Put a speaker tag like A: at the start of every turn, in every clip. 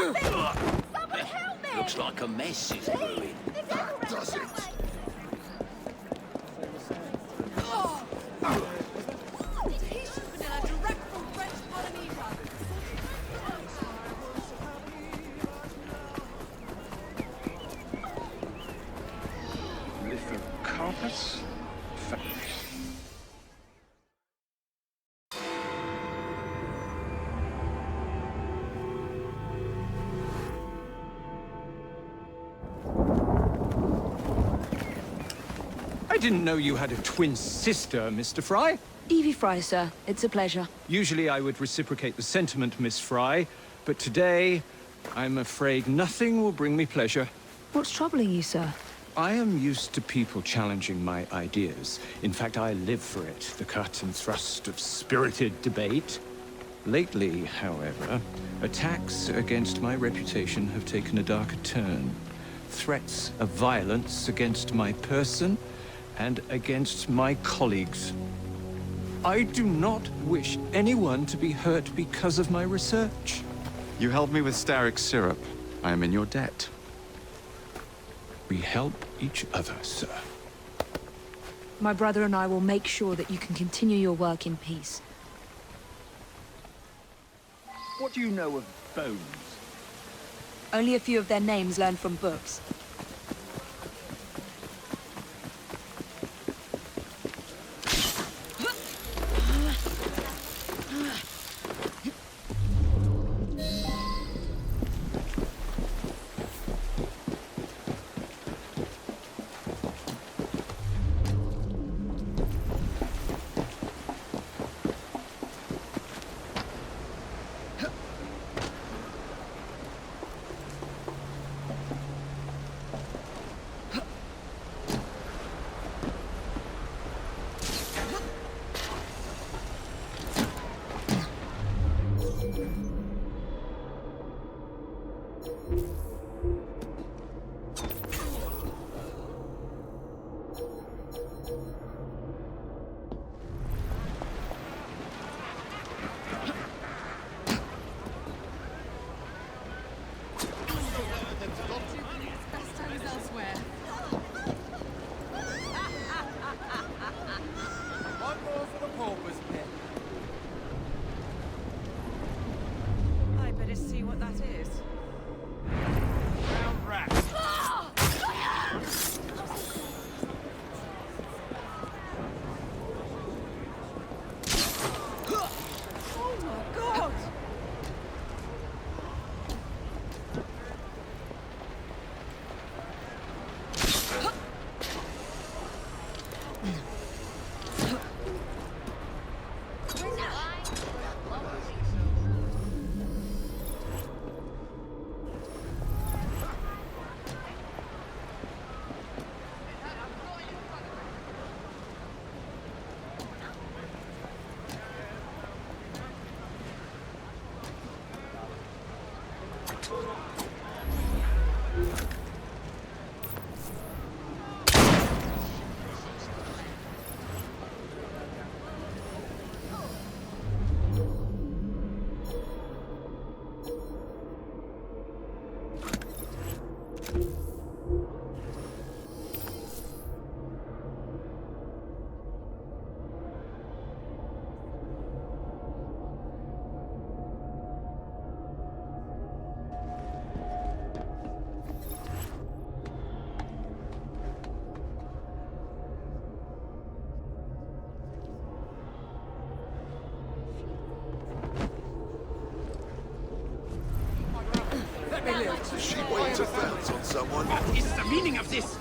A: Someone help me!
B: Looks like a mess is brewing.
A: Does it?
C: Lithocarpus?
D: I didn't know you had a twin sister, Mr. Fry.
E: Evie Fry, sir. It's a pleasure.
D: Usually I would reciprocate the sentiment, Miss Fry, but today, I'm afraid nothing will bring me pleasure.
E: What's troubling you, sir?
D: I am used to people challenging my ideas. In fact, I live for it, the cut and thrust of spirited debate. Lately, however, attacks against my reputation have taken a darker turn. Threats of violence against my person and against my colleagues. I do not wish anyone to be hurt because of my research.
C: You helped me with Starrick syrup. I am in your debt.
D: We help each other, sir.
E: My brother and I will make sure that you can continue your work in peace.
F: What do you know of bones?
E: Only a few of their names learned from books.
G: I better see what that is.
F: Round rats.
G: Oh my god!
A: She waved a bounce on someone.
F: What is the meaning of this?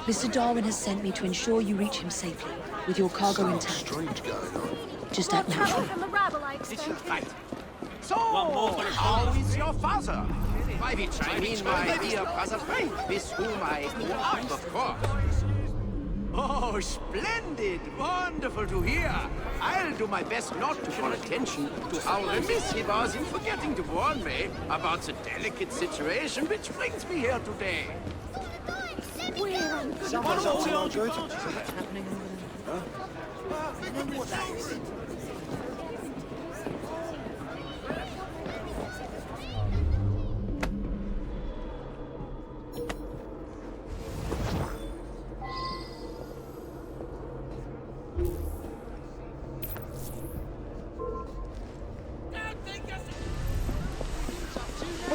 E: Mr. Darwin has sent me to ensure you reach him safely, with your cargo
A: Something
E: intact.
A: strange going on.
E: Just act natural.
A: From the rabble, I
F: Did you
A: expect.
F: fight? So, how is your father? Why, which I mean, my dear brother friend, with whom I grew up, of course. Oh, splendid! Wonderful to hear. I'll do my best not to call attention to how remiss he was in forgetting to warn me about the delicate situation which brings me here today.
E: Someone's all good. What's happening over there?
F: What that is?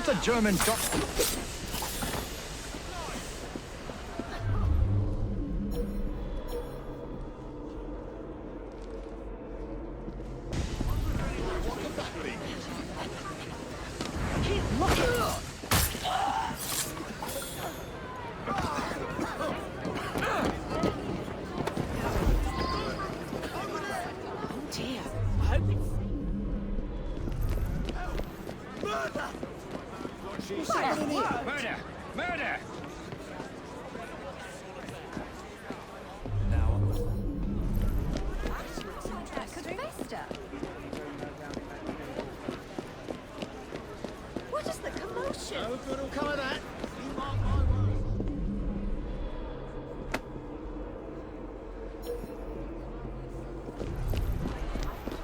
D: not a German doctor.
F: Murder! Murder!
A: That could fester. What is the commotion?
F: No good will come of that.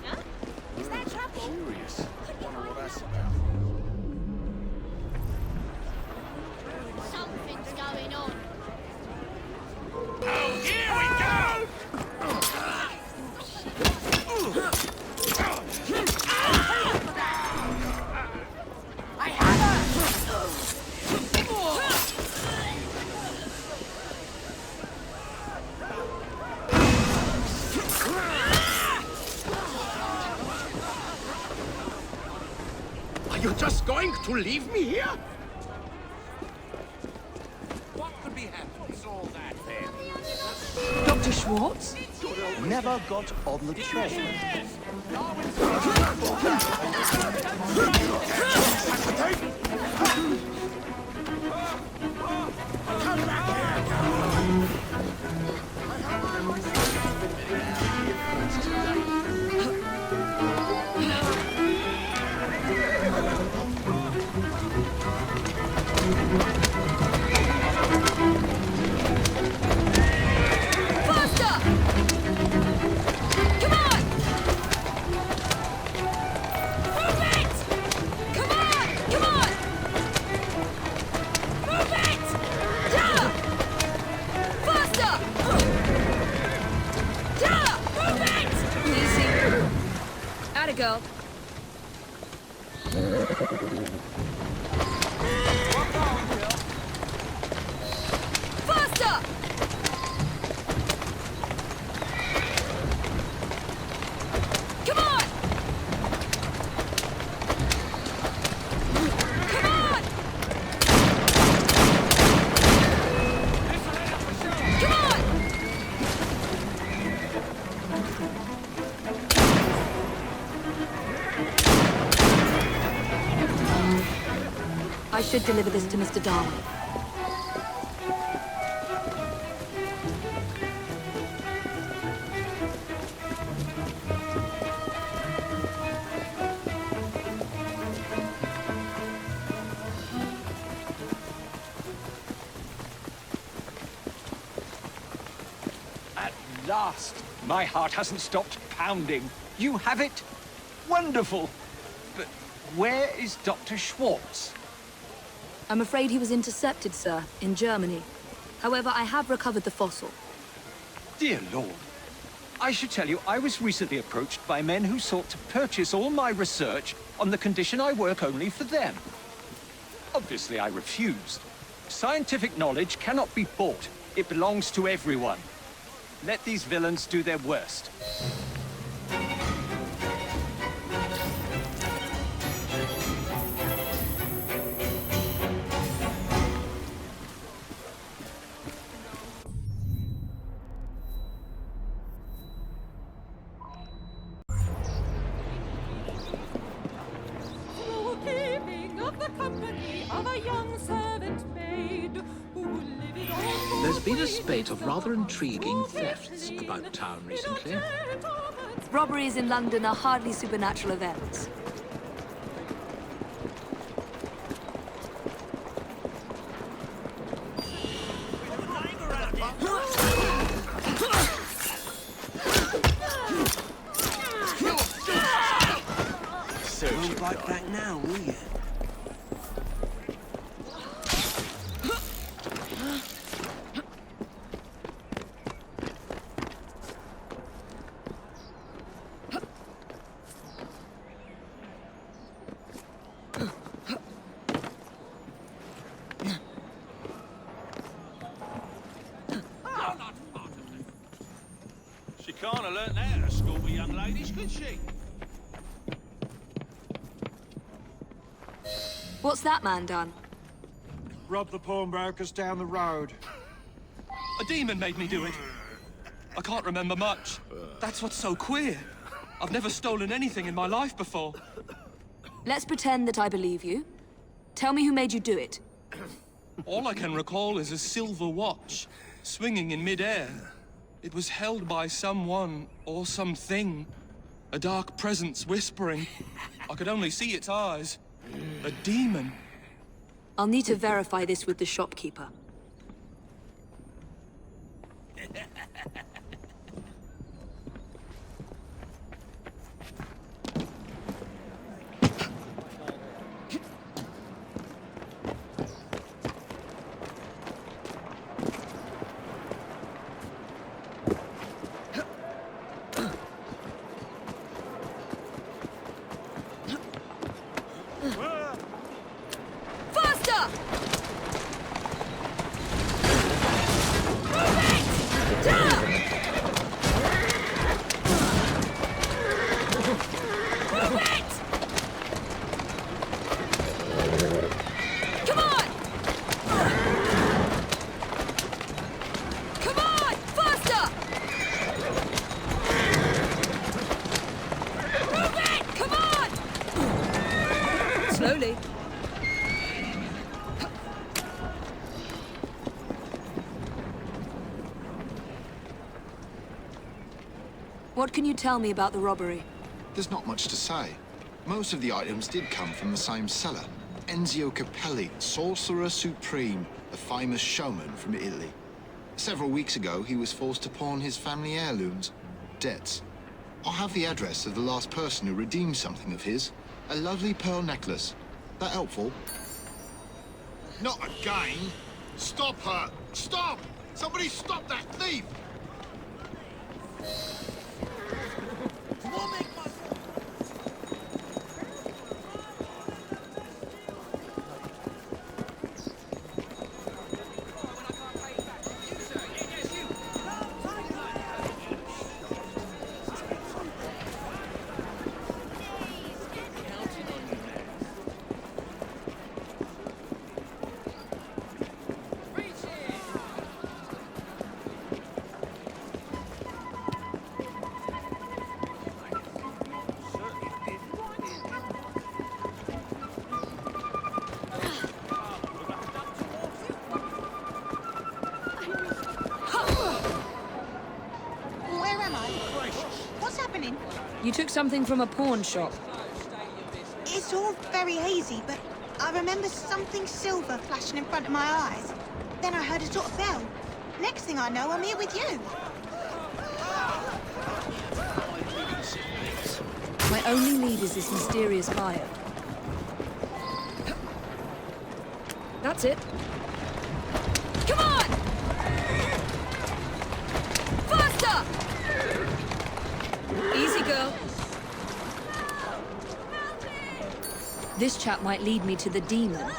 A: Huh? Is that trouble? Curious. Wonder what that's about.
H: Something's going on.
F: Oh, here we go! Are you just going to leave me here? What could be happening? It's all that then.
E: Dr. Schwartz?
B: Never got on the train.
E: Faster! Come on! Move it! Come on! Come on! Move it! Yeah! Faster! Yeah! Move it! Easy. Atta girl. Faster! Come on! Come on! Come on! I should deliver this to Mr. Darwin.
D: At last! My heart hasn't stopped pounding. You have it? Wonderful! But where is Dr. Schwartz?
E: I'm afraid he was intercepted, sir, in Germany. However, I have recovered the fossil.
D: Dear Lord. I should tell you, I was recently approached by men who sought to purchase all my research on the condition I work only for them. Obviously, I refused. Scientific knowledge cannot be bought. It belongs to everyone. Let these villains do their worst.
G: Keeping of the company of a young servant maid who lived on.
B: There's been a spate of rather intriguing thefts about town recently.
E: Robberies in London are hardly supernatural events.
F: Won't bite back now, will you?
H: learnt that at school with young ladies, could she?
E: What's that man done?
I: Rob the pawnbrokers down the road.
J: A demon made me do it. I can't remember much. That's what's so queer. I've never stolen anything in my life before.
E: Let's pretend that I believe you. Tell me who made you do it.
J: All I can recall is a silver watch, swinging in mid-air. It was held by someone or something. A dark presence whispering. I could only see its eyes. A demon.
E: I'll need to verify this with the shopkeeper. Slowly. What can you tell me about the robbery?
K: There's not much to say. Most of the items did come from the same seller. Enzio Capelli, Sorcerer Supreme, a famous showman from Italy. Several weeks ago, he was forced to pawn his family heirlooms. Debts. I have the address of the last person who redeemed something of his. A lovely pearl necklace. That helpful?
L: Not again! Stop her! Stop! Somebody stop that thief!
E: You took something from a pawn shop.
M: It's all very hazy, but I remember something silver flashing in front of my eyes. Then I heard a sort of bell. Next thing I know, I'm here with you.
E: My only lead is this mysterious fire. That's it. Come on! Faster! Easy, girl. This chap might lead me to the demon.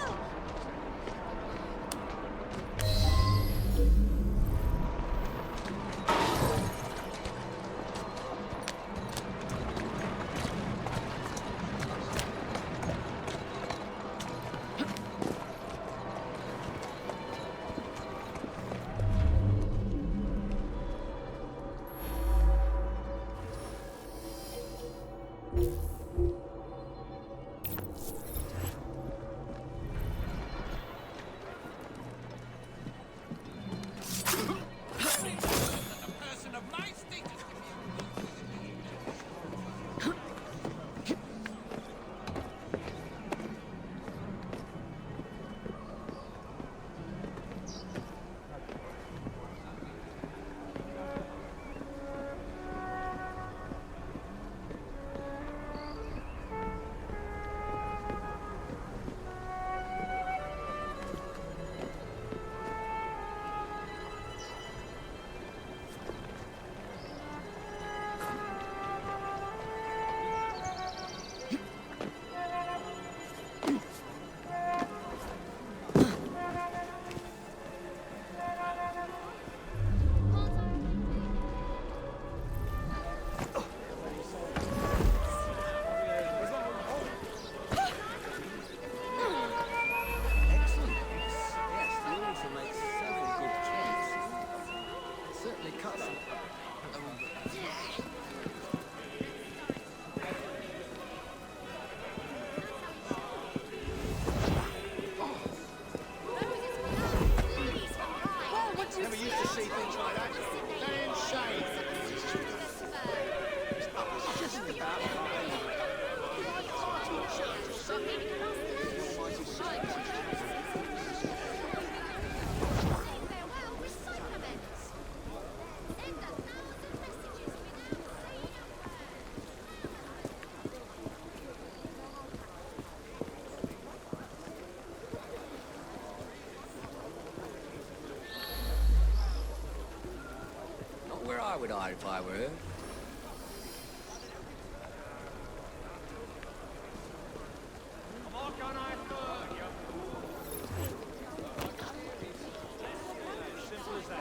N: would I if I were her.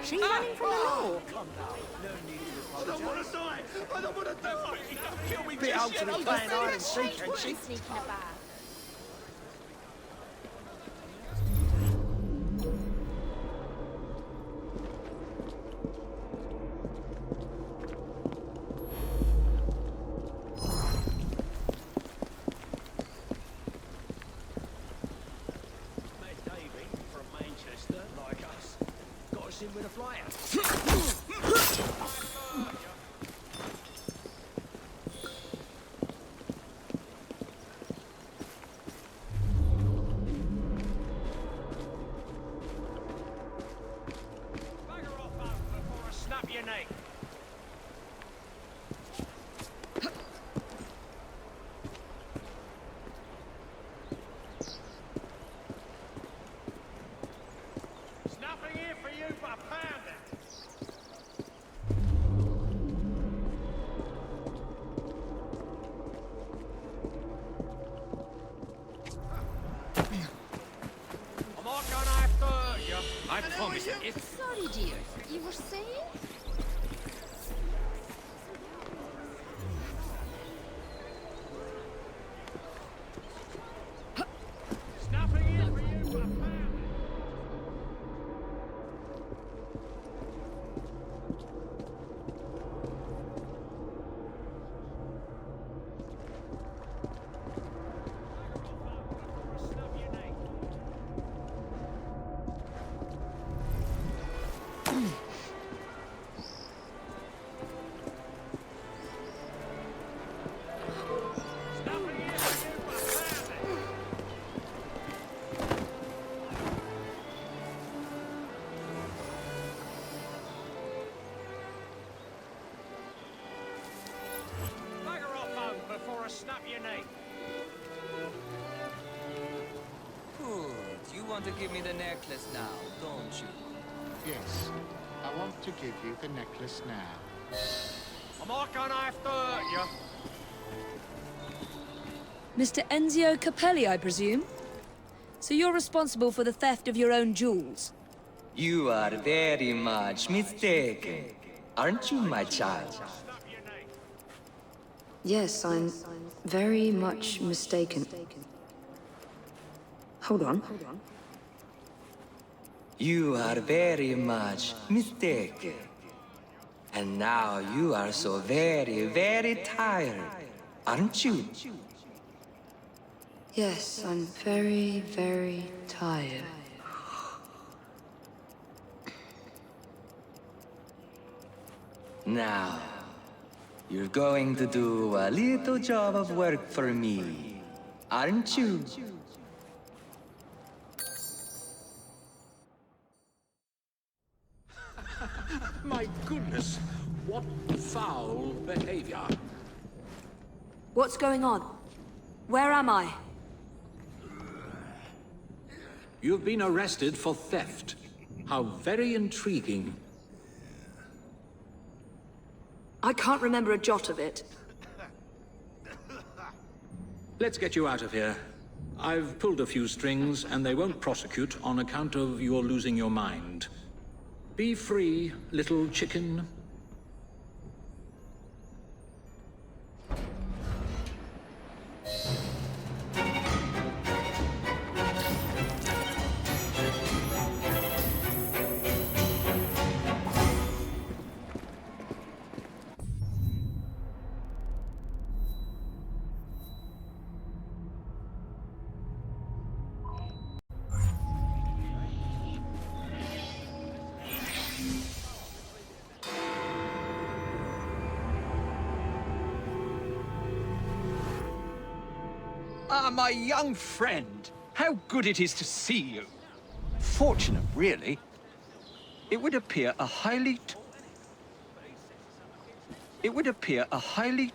G: She's running from the law.
F: I don't want to die! I don't want to die! Kill me,
N: Bit old to be playing hide and seek, ain't she?
G: Sneaking about.
N: With a flyer.
F: Bugger off, before I snap your neck. Nothing here for you but a pounder. I'm not gonna have to hurt you. I promise you.
G: Sorry, dear. You were saying?
F: There's nothing here for you but a pounder. Before I snap your neck.
N: Good. You want to give me the necklace now, don't you?
L: Yes, I want to give you the necklace now.
F: I'm not gonna have to hurt you.
E: Mr. Enzio Capelli, I presume? So you're responsible for the theft of your own jewels?
N: You are very much mistaken, aren't you, my child?
E: Yes, I'm very much mistaken. Hold on.
N: You are very much mistaken. And now you are so very, very tired, aren't you?
E: Yes, I'm very, very tired.
N: Now, you're going to do a little job of work for me, aren't you?
B: My goodness, what foul behavior.
E: What's going on? Where am I?
B: You've been arrested for theft. How very intriguing.
E: I can't remember a jot of it.
B: Let's get you out of here. I've pulled a few strings, and they won't prosecute on account of your losing your mind. Be free, little chicken.
D: Ah, my young friend. How good it is to see you. Fortunate, really. It would appear a highly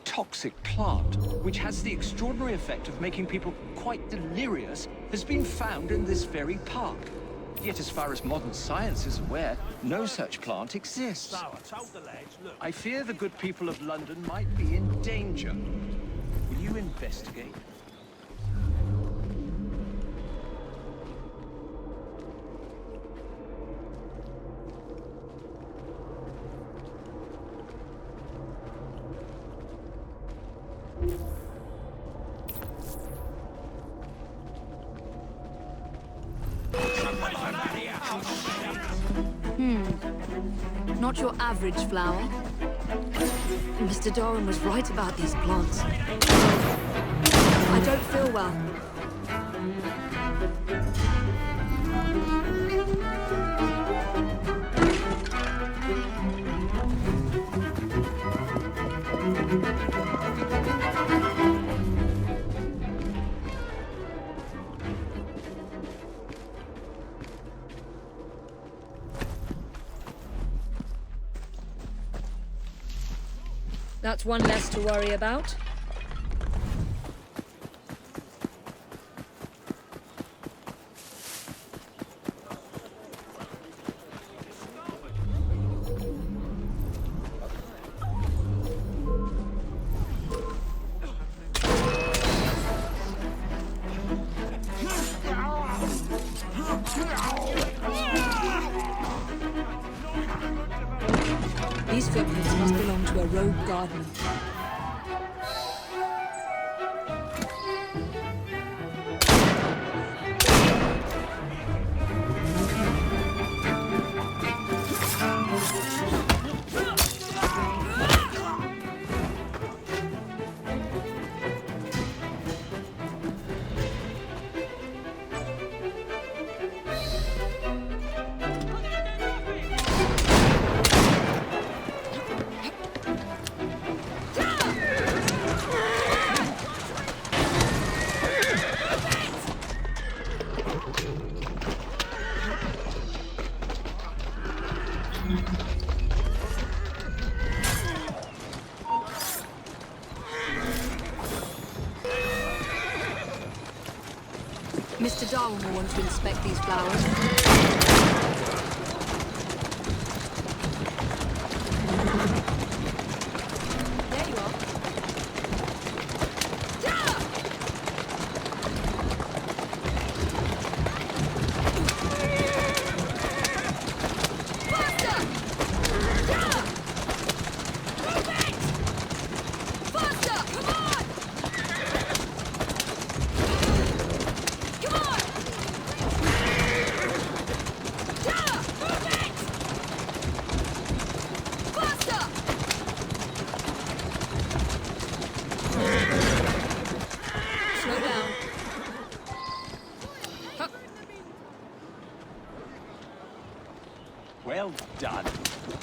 D: toxic plant, which has the extraordinary effect of making people quite delirious, has been found in this very park. Yet as far as modern science is aware, no such plant exists.
H: So I told the lads, look.
D: I fear the good people of London might be in danger. Will you investigate?
E: Not your average flower. Mr. Darwin was right about these plants. I don't feel well. That's one less to worry about. These footprints must belong to a rogue gardener. Mr. Darwin will want to inspect these flowers. There you are.
D: Well done.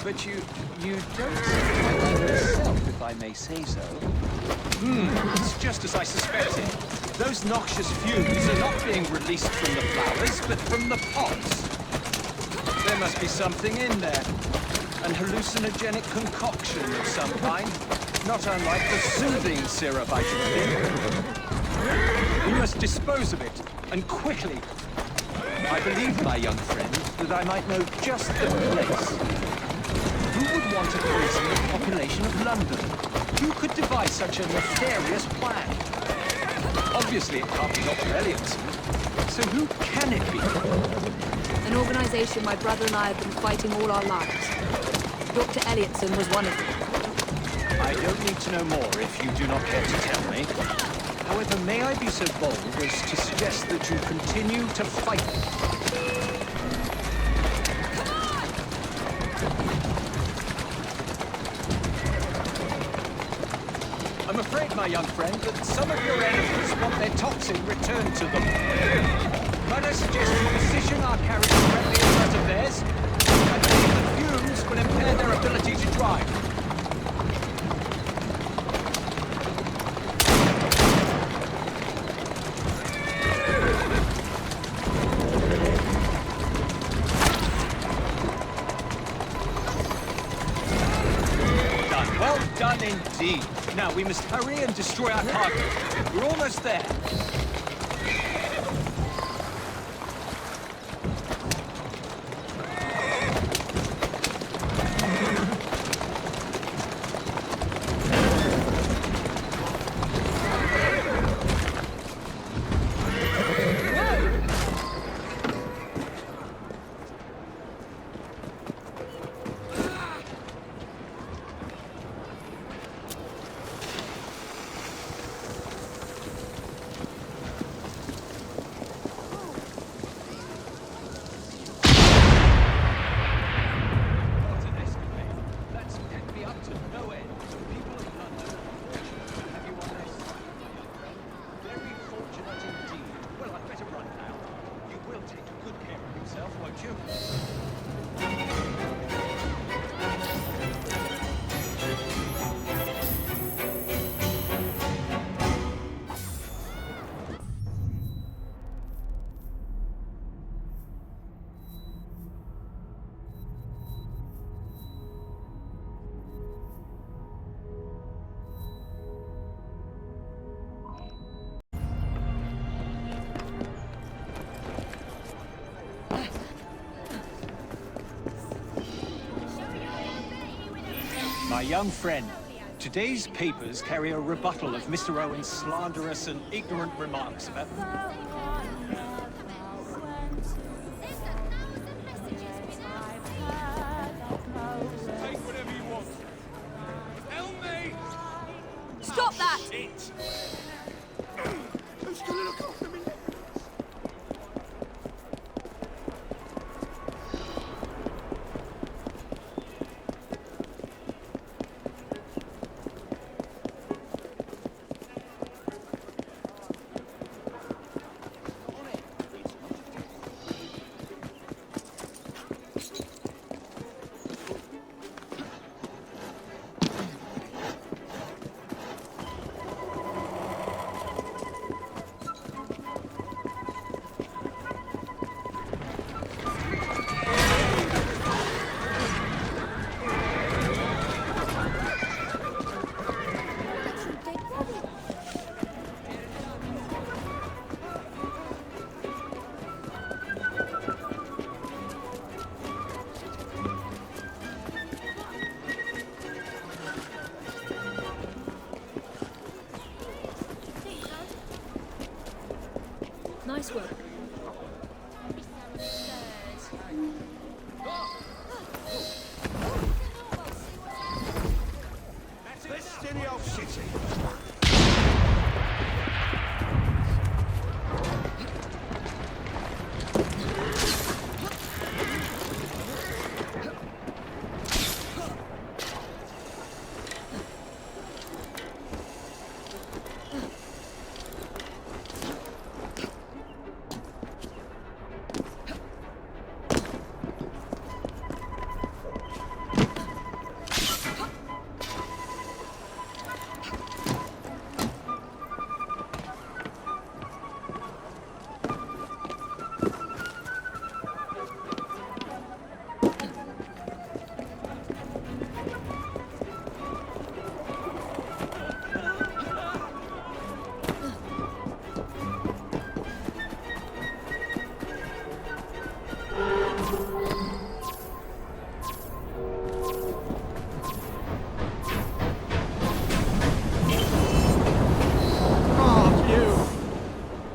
D: But you don't seem like yourself, if I may say so. It's just as I suspected. Those noxious fumes are not being released from the flowers, but from the pots. There must be something in there. An hallucinogenic concoction of some kind. Not unlike the soothing syrup, I should think. We must dispose of it, and quickly. I believe, my young friend, that I might know just the place. Who would want to poison the population of London? Who could devise such a nefarious plan? Obviously, it can't be Dr. Elliotson. So who can it be?
E: An organization my brother and I have been fighting all our lives. Dr. Elliotson was one of them.
D: I don't need to know more if you do not care to tell me. However, may I be so bold as to suggest that you continue to fight? I'm afraid, my young friend, that some of your enemies want their toxin returned to them. Might I suggest we position our carriage directly in front of theirs? I believe the fumes will impair their ability to drive. Well done indeed. Now, we must hurry and destroy our cargo. We're almost there. My young friend, today's papers carry a rebuttal of Mr. Owen's slanderous and ignorant remarks about...
J: Take whatever you want. Help me!
E: Stop that!
F: Who's gonna look after me?
E: Nice work.
F: Best in the old city.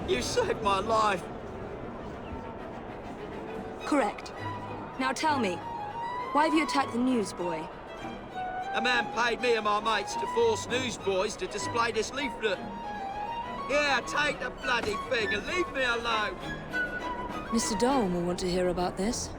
O: You saved my life.
E: Correct. Now tell me, why have you attacked the newsboy?
O: A man paid me and my mates to force newsboys to display this leaflet. Yeah, take the bloody thing and leave me alone.
E: Mr. Darwin will want to hear about this.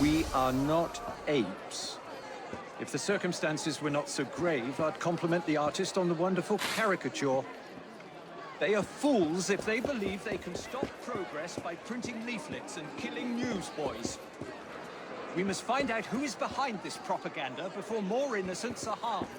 D: We are not apes. If the circumstances were not so grave, I'd compliment the artist on the wonderful caricature. They are fools if they believe they can stop progress by printing leaflets and killing newsboys. We must find out who is behind this propaganda before more innocents are harmed.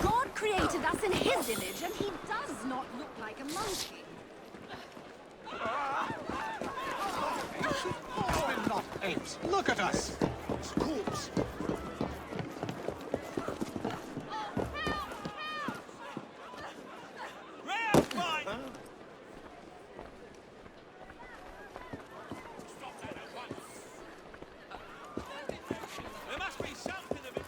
E: God created us in his image, and he does not look like a monkey.
F: We're not apes. Look at us. It's a corpse.
H: There must be something of it.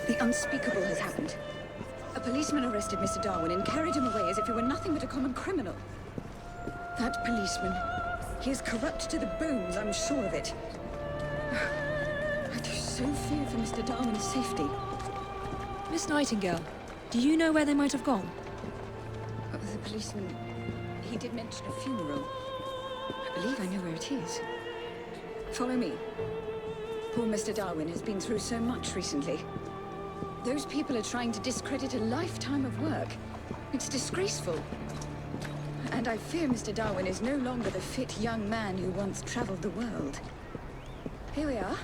P: The unspeakable has happened. A policeman arrested Mr. Darwin and carried him away as if he were nothing but a common criminal. That policeman, he is corrupt to the bones, I'm sure of it. I do so fear for Mr. Darwin's safety.
E: Miss Nightingale, do you know where they might have gone?
P: The policeman, he did mention a funeral. I believe I know where it is. Follow me. Poor Mr. Darwin has been through so much recently. Those people are trying to discredit a lifetime of work. It's disgraceful. And I fear Mr. Darwin is no longer the fit young man who once traveled the world. Here we are.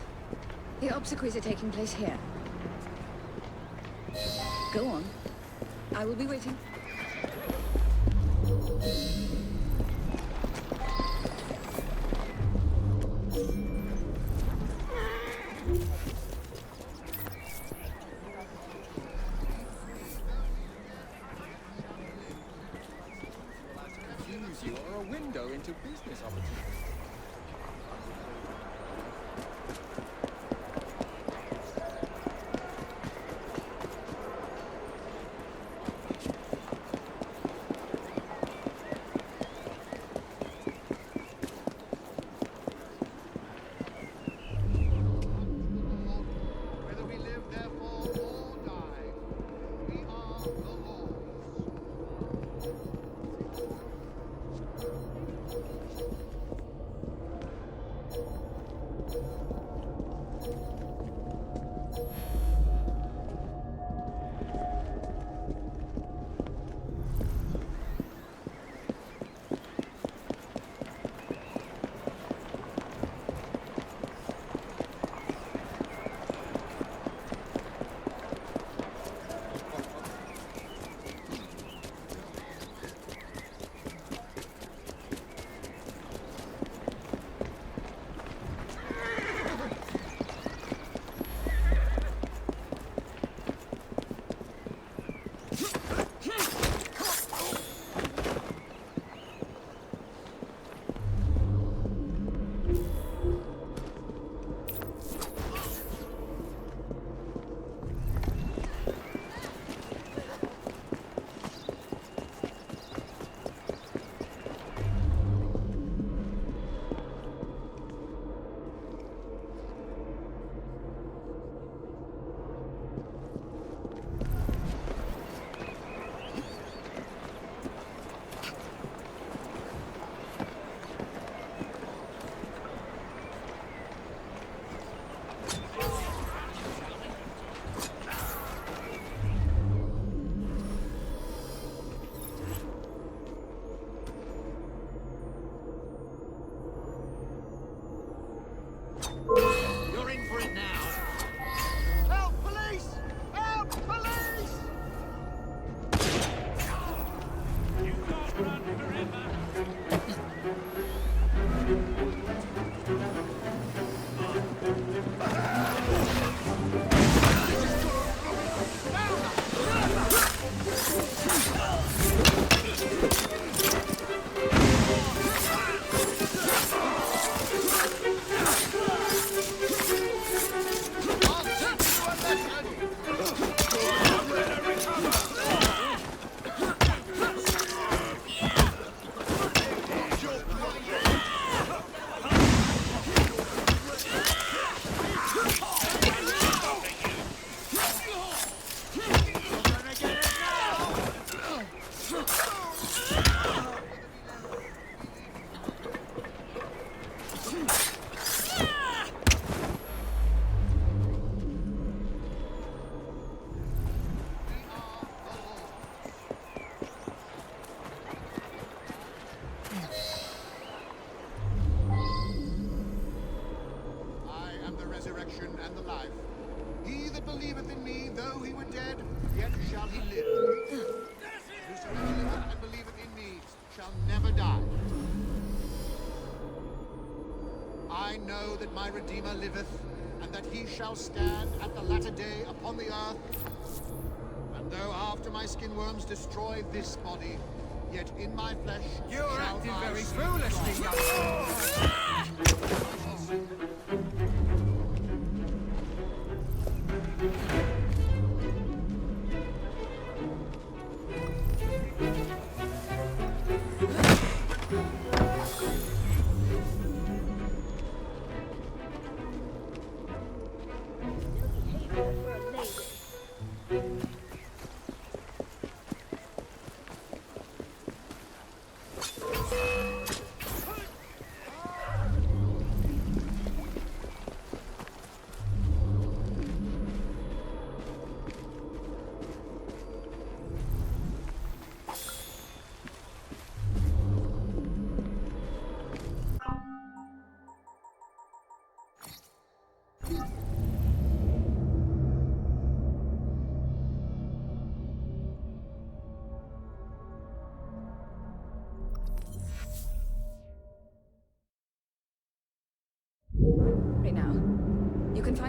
P: The obsequies are taking place here. Go on. I will be waiting.
Q: Use you or a window into business opportunities.
F: You're in for it now. Help, police! Help, police!
H: You can't run forever.
L: And the life. He that believeth in me, though he were dead, yet shall he live. Whosoever liveth and believeth in me shall never die. I know that my Redeemer liveth, and that he shall stand at the latter day upon the earth. And though after my skin worms destroy this body, yet in my flesh
F: You're
L: shall
F: acting
L: I
F: very
L: see
F: foolishly, young man.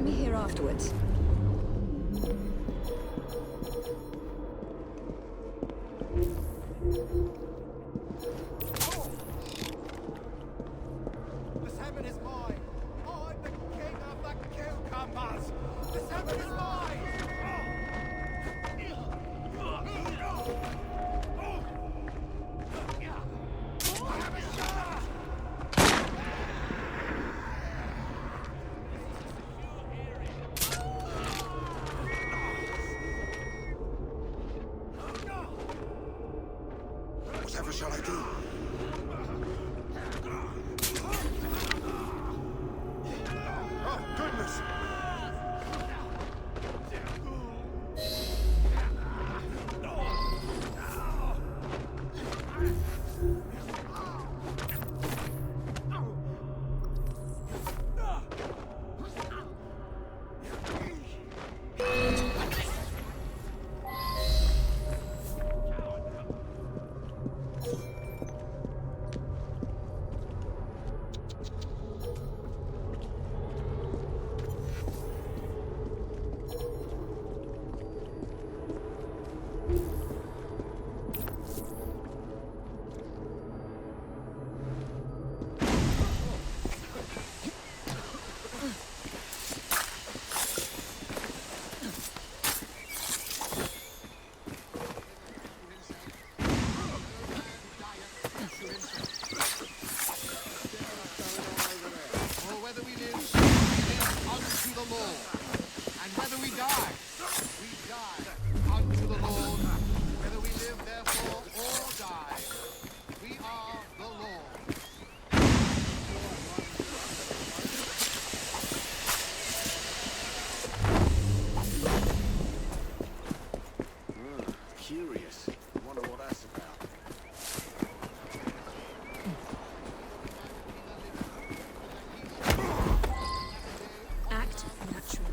P: Find me here afterwards.
F: The salmon is mine! I'm the king of the cucumbers! The salmon is mine! I have a shot! Whatever shall I do? Oh, goodness! Curious. Wonder what that's about.
E: Act naturally.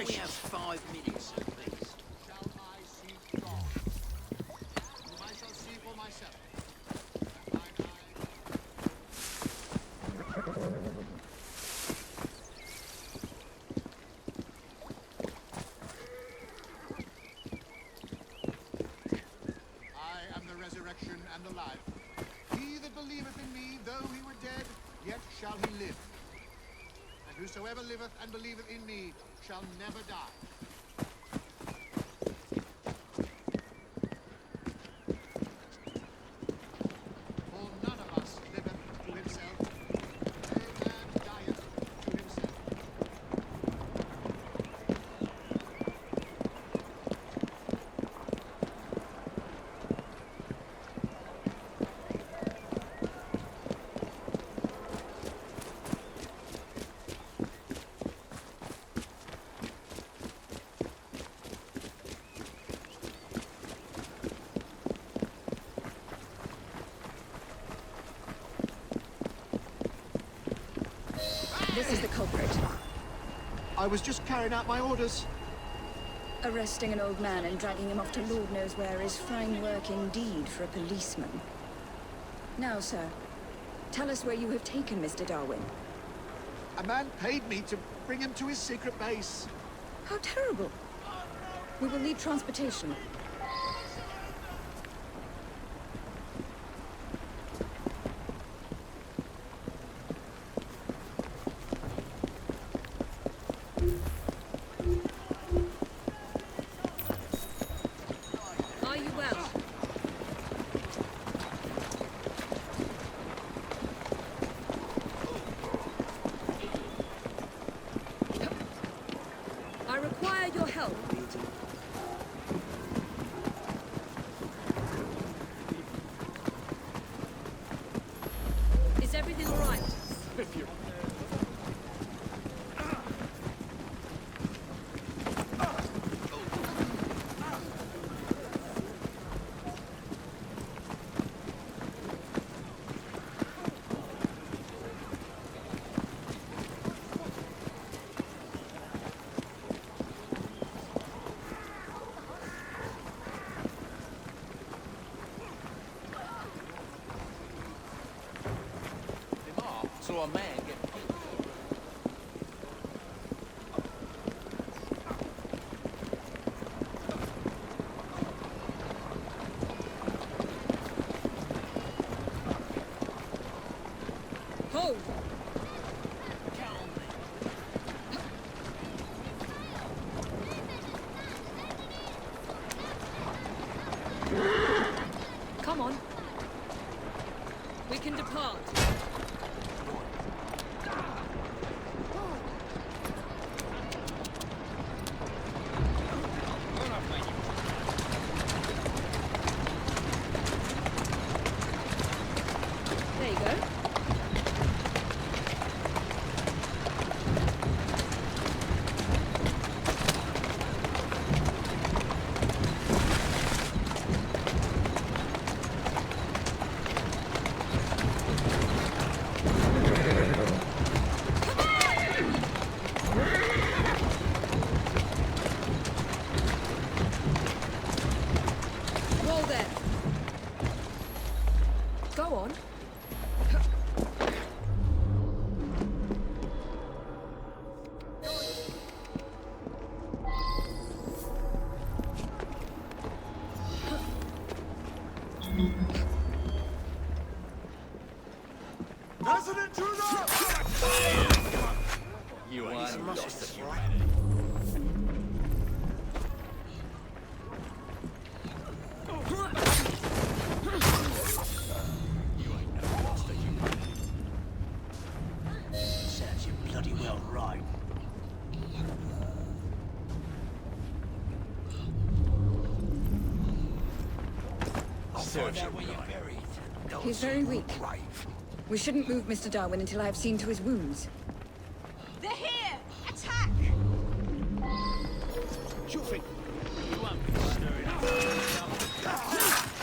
O: We have 5 minutes at least.
L: Shall I seek God? Whom I shall see for myself. I am the resurrection and the life. He that believeth in me, though he were dead, yet shall he live. And whosoever liveth and believeth in me shall never die. For none of us liveth to himself. No man dieth to himself.
P: This is the culprit.
L: I was just carrying out my orders.
P: Arresting an old man and dragging him off to Lord knows where is fine work indeed for a policeman. Now, sir, tell us where you have taken Mr. Darwin.
L: A man paid me to bring him to his secret base.
P: How terrible. We will need transportation.
E: Are you well? I require your help. Is everything all right?
I: If you...
E: depart. There you go. Wall there. Go on.
F: President Trudeau! You ain't lost it, right? Serves you bloody well right. Serves you where you're buried.
P: He's very weak. We shouldn't move Mr. Darwin until I have seen to his wounds.
M: They're here! Attack!
F: Chuffing! You won't be stirring up.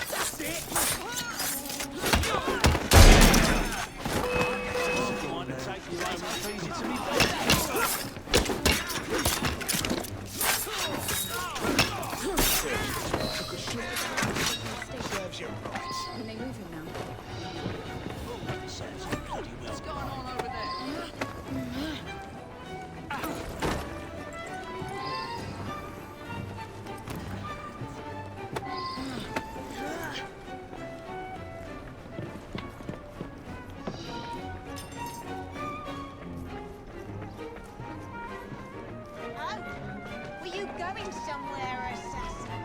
F: That's it! You want to take your own easy to me, serves you right.
P: Can they move him now?
F: Serves you bloody well. What's going on over there?
M: Oh, were you going somewhere, assassin?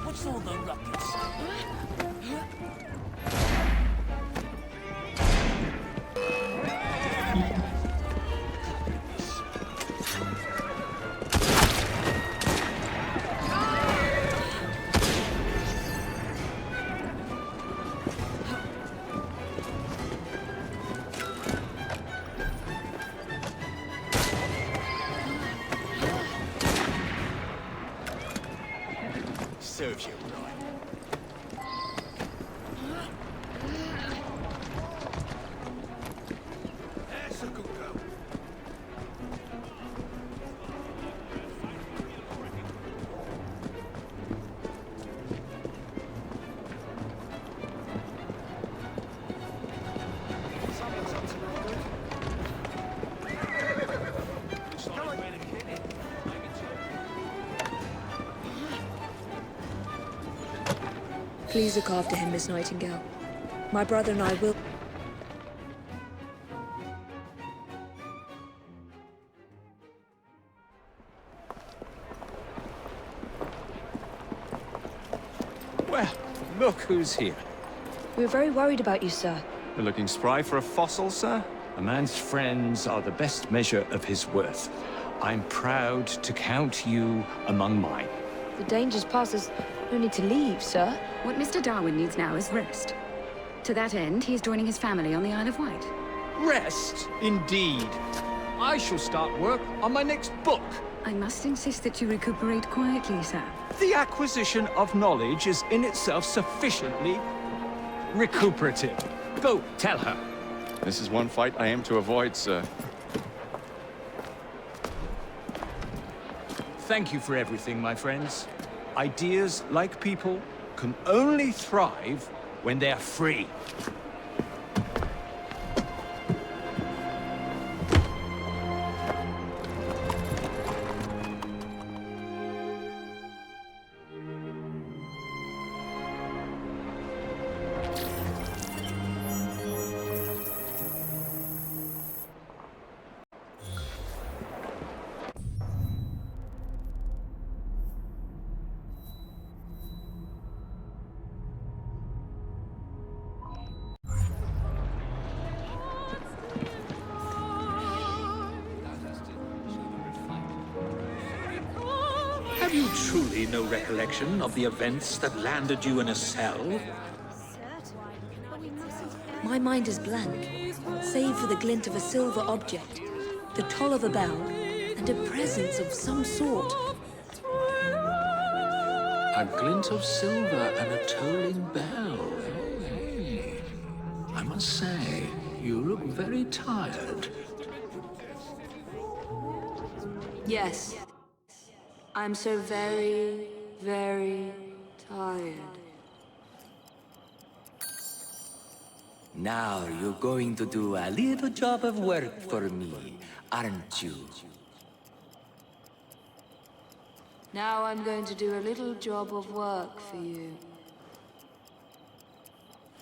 F: What's all the ruckus? Serves you right. That's a good girl. Someone's up to no good. Come on.
E: Please look after him, Miss Nightingale. My brother and I will...
D: Well, look who's here.
E: We were very worried about you, sir.
C: You're looking spry for a fossil, sir?
D: A man's friends are the best measure of his worth. I'm proud to count you among mine.
E: The danger's past us. No need to leave, sir.
P: What Mr. Darwin needs now is rest. To that end, he is joining his family on the Isle of Wight.
D: Rest, indeed. I shall start work on my next book.
P: I must insist that you recuperate quietly, sir.
D: The acquisition of knowledge is in itself sufficiently recuperative. Go, tell her.
C: This is one fight I aim to avoid, sir.
D: Thank you for everything, my friends. Ideas, like people, can only thrive when they're free.
B: you truly no recollection of the events that landed you in a cell?
E: My mind is blank, save for the glint of a silver object, the toll of a bell, and a presence of some sort.
B: A glint of silver and a tolling bell. Hey. I must say, you look very tired.
E: Yes. I'm so very, very tired.
N: Now you're going to do a little job of work for me, aren't you?
E: Now I'm going to do a little job of work for you.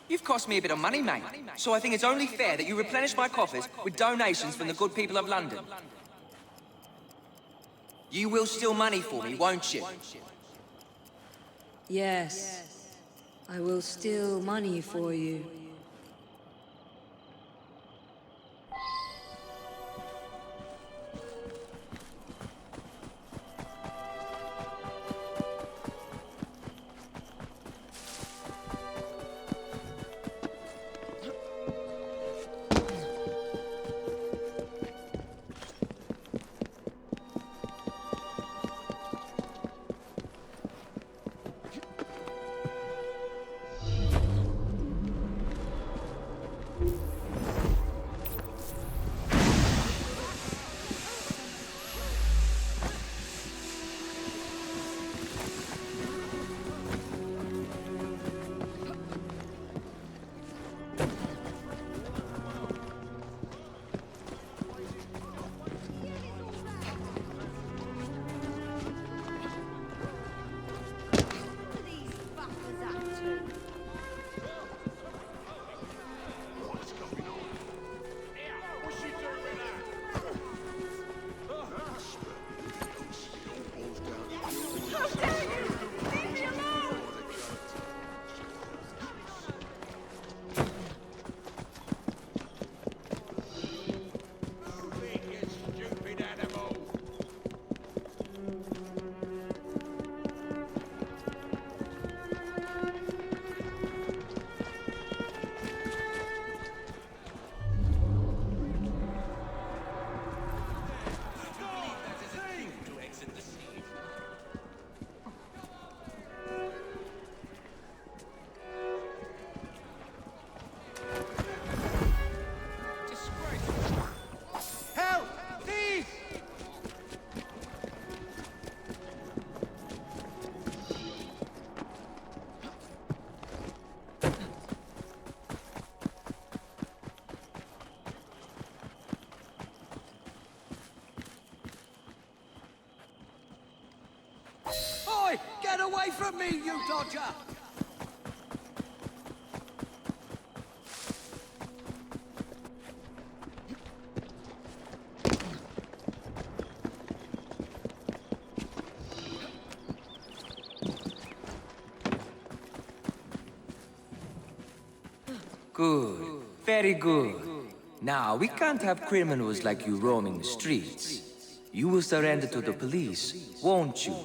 R: You've cost me a bit of money, mate. So I think it's only fair that you replenish my coffers with donations from the good people of London. You will steal money for me, won't you?
E: Yes. I will steal money for you.
F: Oi! Get away from me, you dodger!
N: Good. Very good. Now, we can't have criminals like you roaming the streets. You will surrender to the police, won't you?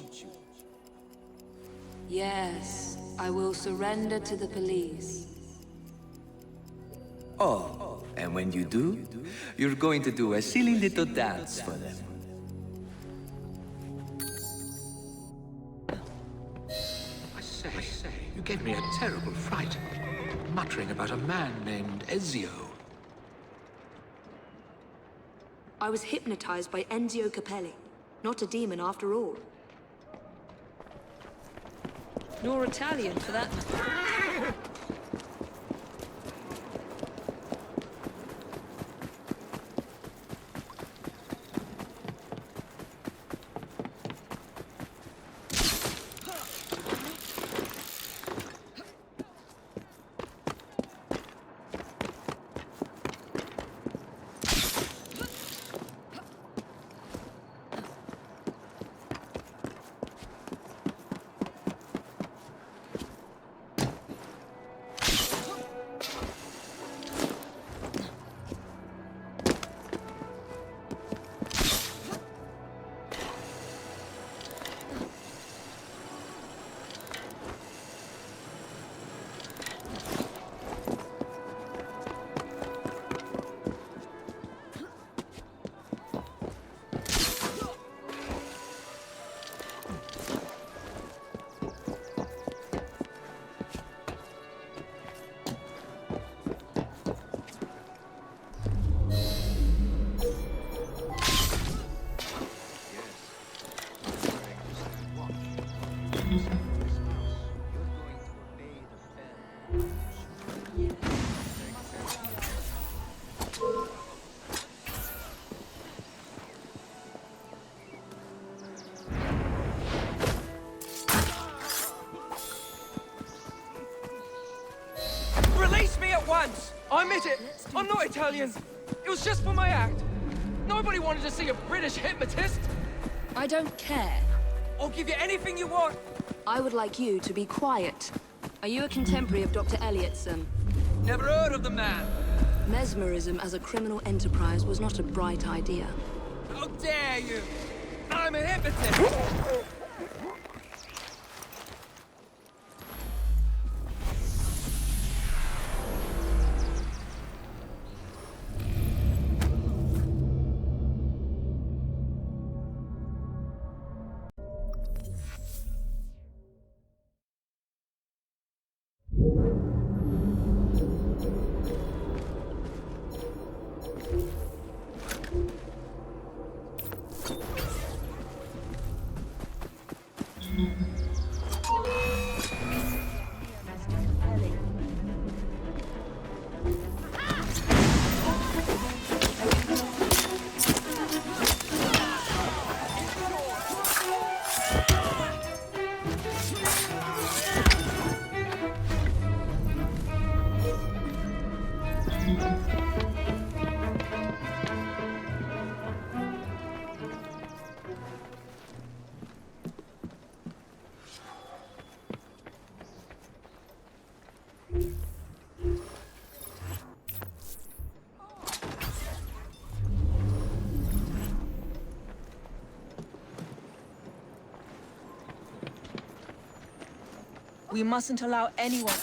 E: Yes, I will surrender to the police.
N: Oh, and when you do, you're going to do a silly little dance for them.
B: I say, you gave me a terrible fright. Muttering about a man named Ezio.
E: I was hypnotized by Enzio Capelli. Not a demon after all. Nor Italian, for that matter.
R: not Italian. It was just for my act. Nobody wanted to see a British hypnotist.
E: I don't care.
R: I'll give you anything you want.
E: I would like you to be quiet. Are you a contemporary of Dr. Elliotson?
R: Never heard of the man.
E: Mesmerism as a criminal enterprise was not a bright idea.
R: How dare you! I'm a hypnotist!
S: We mustn't allow anyone...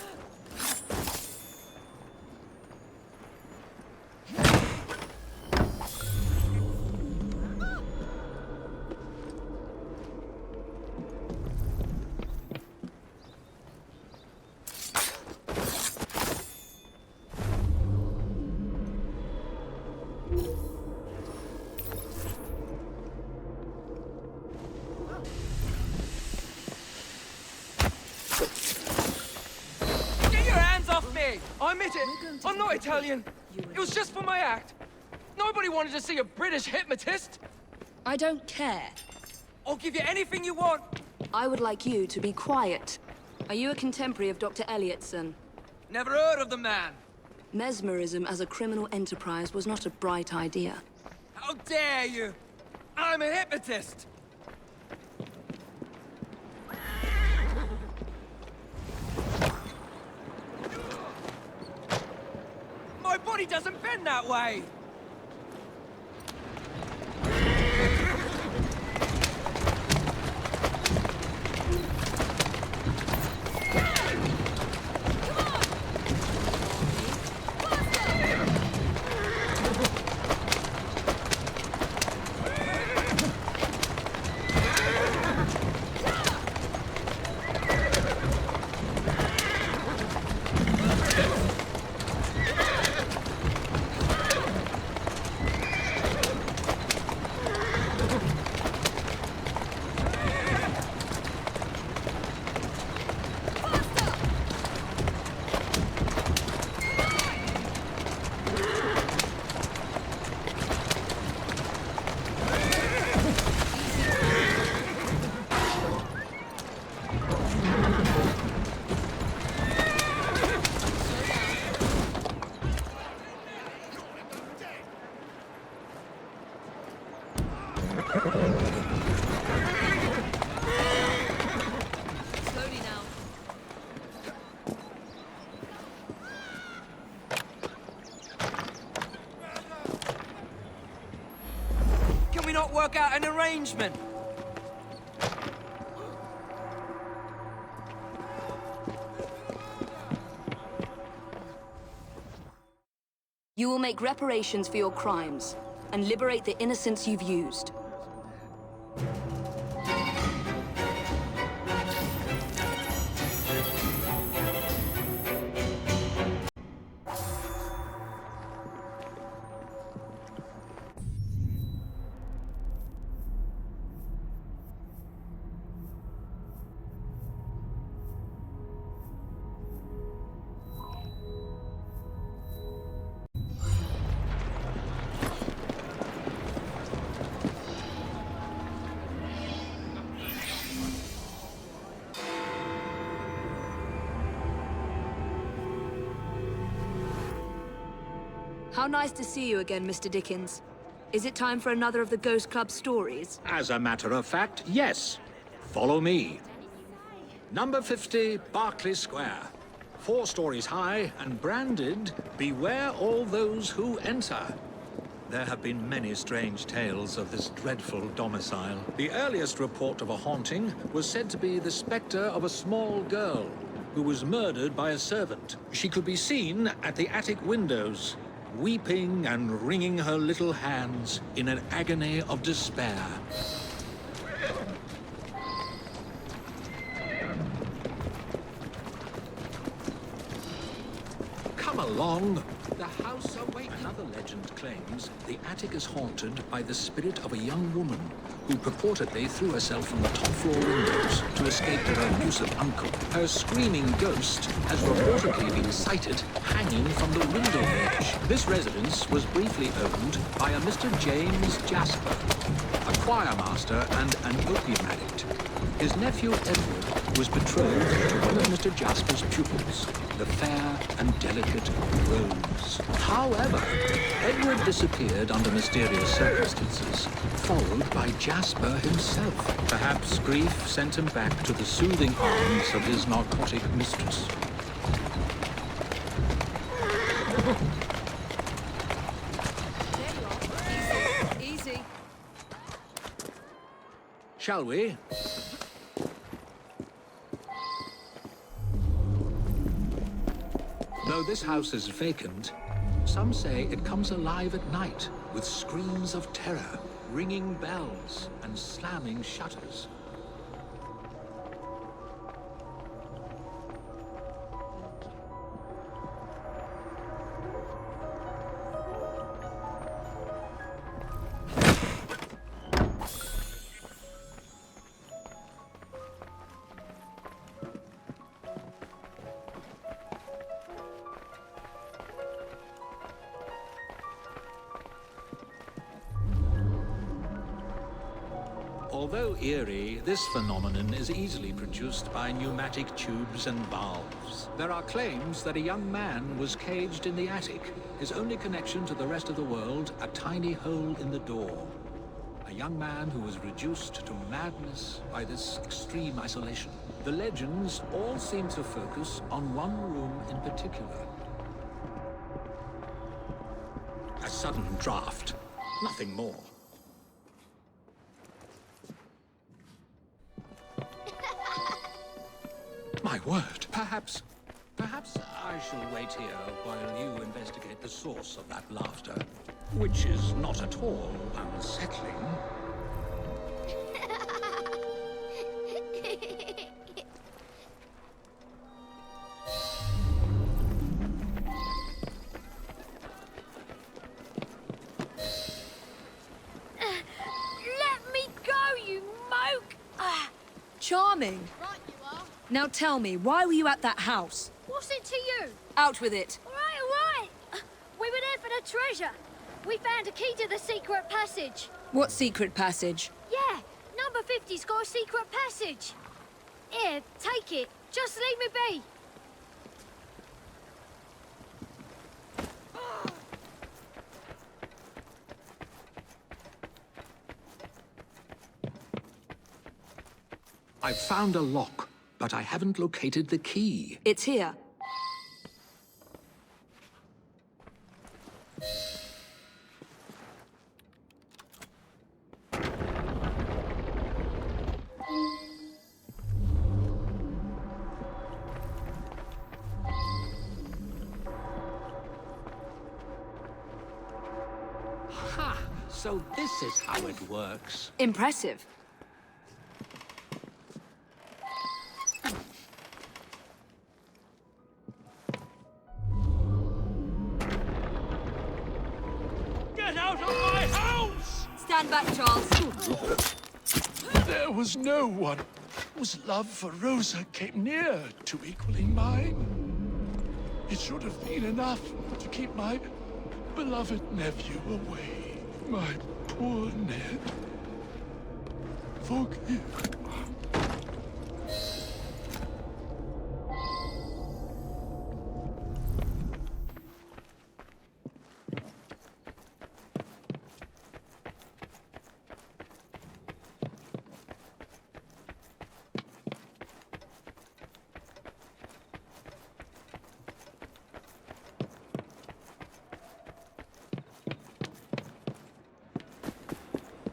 R: I admit it! I'm not Italian! It was just for my act! Nobody wanted to see a British hypnotist!
E: I don't care.
R: I'll give you anything you want!
E: I would like you to be quiet. Are you a contemporary of Dr. Elliotson?
R: Never heard of the man!
E: Mesmerism as a criminal enterprise was not a bright idea.
R: How dare you! I'm a hypnotist! My body doesn't bend that way!
E: Slowly now.
R: Can we not work out an arrangement?
E: You will make reparations for your crimes and liberate the innocents you've used. How nice to see you again, Mr. Dickens. Is it time for another of the Ghost Club stories?
B: As a matter of fact, yes. Follow me. Number 50, Berkeley Square. 4 stories high and branded, "Beware all those who enter." There have been many strange tales of this dreadful domicile. The earliest report of a haunting was said to be the spectre of a small girl who was murdered by a servant. She could be seen at the attic windows, weeping and wringing her little hands in an agony of despair. Come along. The house awaits. Another legend claims the attic is haunted by the spirit of a young woman who purportedly threw herself from the top floor windows to escape her abusive uncle. Her screaming ghost has reportedly been sighted hanging from the window ledge. This residence was briefly owned by a Mr. James Jasper, a choir master and an opium addict. His nephew Edward was betrothed to one of Mr. Jasper's pupils, the fair and delicate Rose. However, Edward disappeared under mysterious circumstances, followed by Jasper himself. Perhaps grief sent him back to the soothing arms of his narcotic mistress.
E: Easy.
B: Shall we? Though this house is vacant, some say it comes alive at night with screams of terror, ringing bells, and slamming shutters. Although eerie, this phenomenon is easily produced by pneumatic tubes and valves. There are claims that a young man was caged in the attic, his only connection to the rest of the world a tiny hole in the door. A young man who was reduced to madness by this extreme isolation. The legends all seem to focus on one room in particular. A sudden draft, nothing more. My word, perhaps I shall wait here while you investigate the source of that laughter, which is not at all unsettling.
E: Let me go, you moke! Charming.
T: Right you are.
E: Now tell me, why were you at that house?
T: What's it to you?
E: Out with it.
T: All right. We were there for the treasure. We found a key to the secret passage.
E: What secret passage?
T: Yeah, number 50's got a secret passage. Here, take it. Just leave me be.
B: I've found a lock, but I haven't located the key.
E: It's here.
B: Ha! So this is how it works.
E: Impressive.
H: Get out of my house!
E: Stand back, Charles.
I: There was no one whose love for Rosa came near to equaling mine. It should have been enough to keep my beloved nephew away. My poor Ned. Forgive.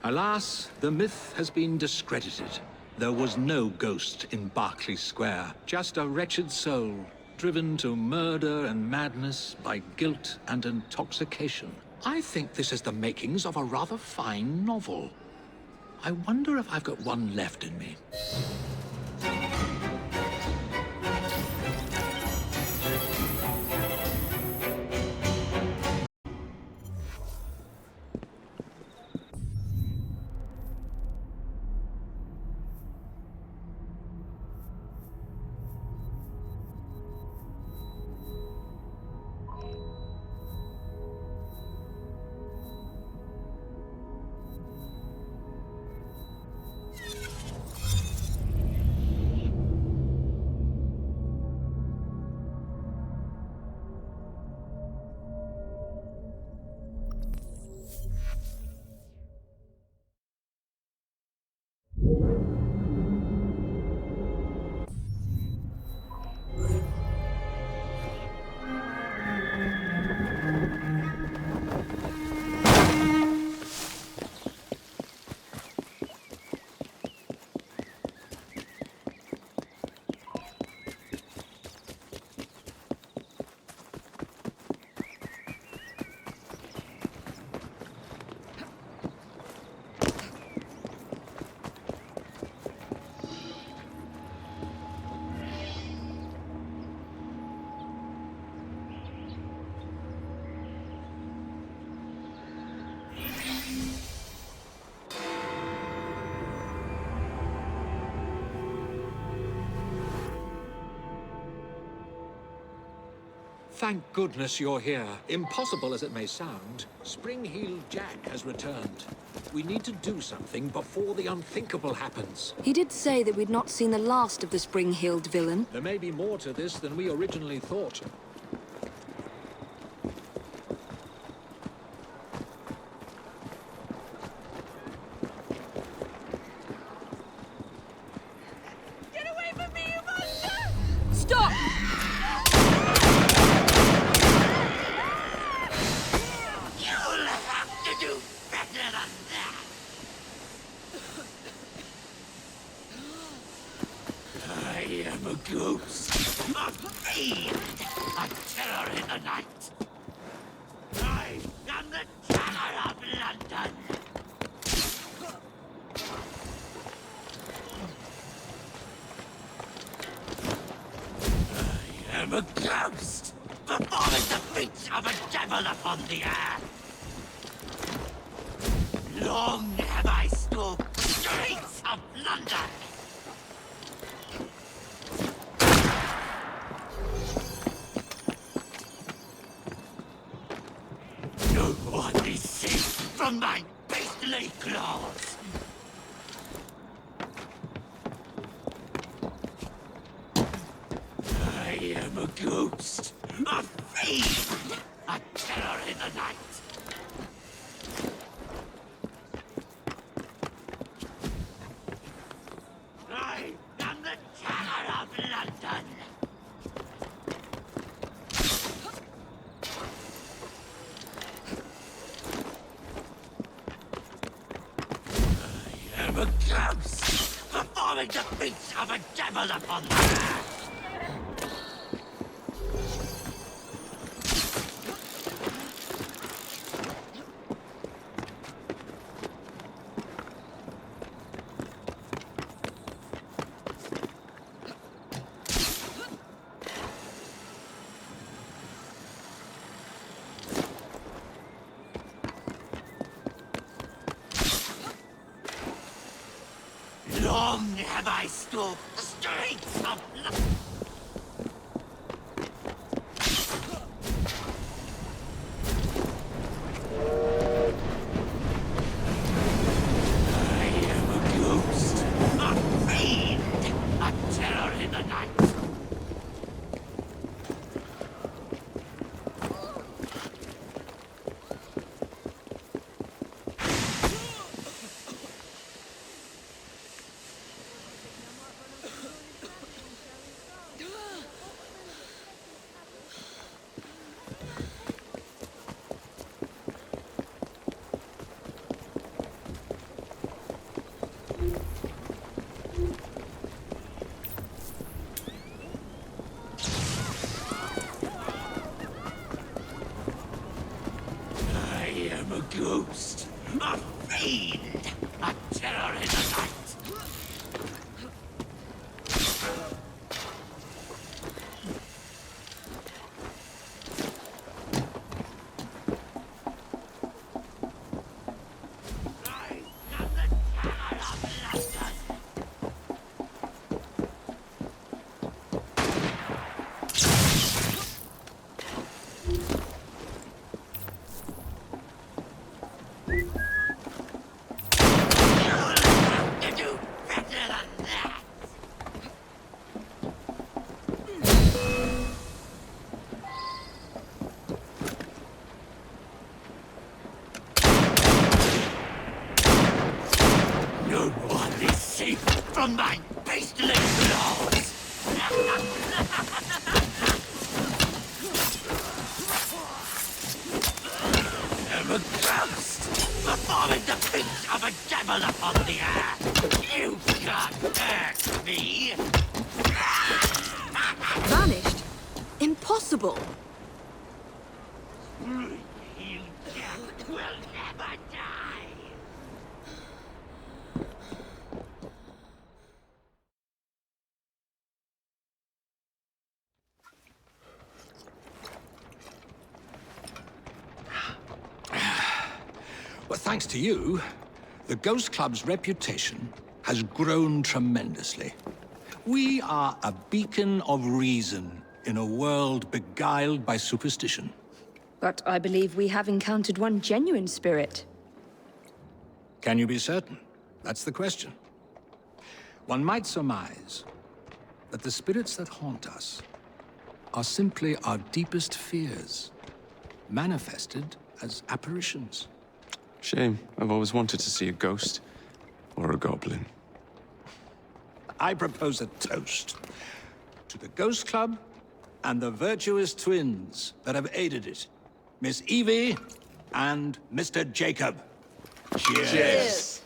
B: Alas, the myth has been discredited. There was no ghost in Berkeley Square, just a wretched soul, driven to murder and madness by guilt and intoxication. I think this is the makings of a rather fine novel. I wonder if I've got one left in me. Thank goodness you're here. Impossible as it may sound, Spring-Heeled Jack has returned. We need to do something before the unthinkable happens.
E: He did say that we'd not seen the last of the spring-heeled villain.
B: There may be more to this than we originally thought.
G: Get away from me, you monster!
E: Stop!
O: You'll have to do better than that. I am a ghost, a fiend, a terror in the night. I am the terror of London. I am a ghost, performing the feats of a devil upon the earth. Long have I stalked the streets of London. No one is safe from my beastly claws. I am a ghost, a fiend, a terror in the night. I am the terror of London. I am a ghost, performing the feats of a devil upon the earth. Long have I stalked the streets of London. I am a ghost, a fiend, a terror in the night. am a ghost, a fiend, a terror in the night. No one is safe from my beastly claws! I'm a ghost, performing the feats of a devil upon the earth! You can't hurt me!
E: Vanished? Impossible!
O: You just will never die!
B: Well, thanks to you, the Ghost Club's reputation has grown tremendously. We are a beacon of reason in a world beguiled by superstition.
E: But I believe we have encountered one genuine spirit.
B: Can you be certain? That's the question. One might surmise that the spirits that haunt us are simply our deepest fears, manifested as apparitions.
C: Shame. I've always wanted to see a ghost. Or a goblin.
B: I propose a toast to the Ghost Club and the virtuous twins that have aided it, Miss Evie and Mr. Jacob. Cheers.
E: Cheers.